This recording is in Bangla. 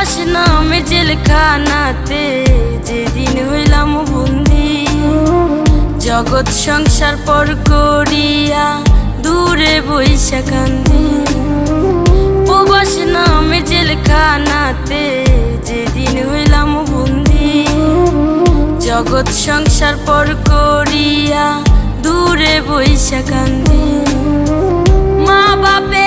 প্রবাস নামে জেলখানাতে যেদিন হইলাম বন্দি, জগৎ সংসার পর করিয়া দূরে বইসা কান্দি। প্রবাস নামে জেলখানাতে যেদিন হইলাম বন্দি, জগৎ সংসার পর করিয়া দূরে বইসা কান্দি। মা বাপে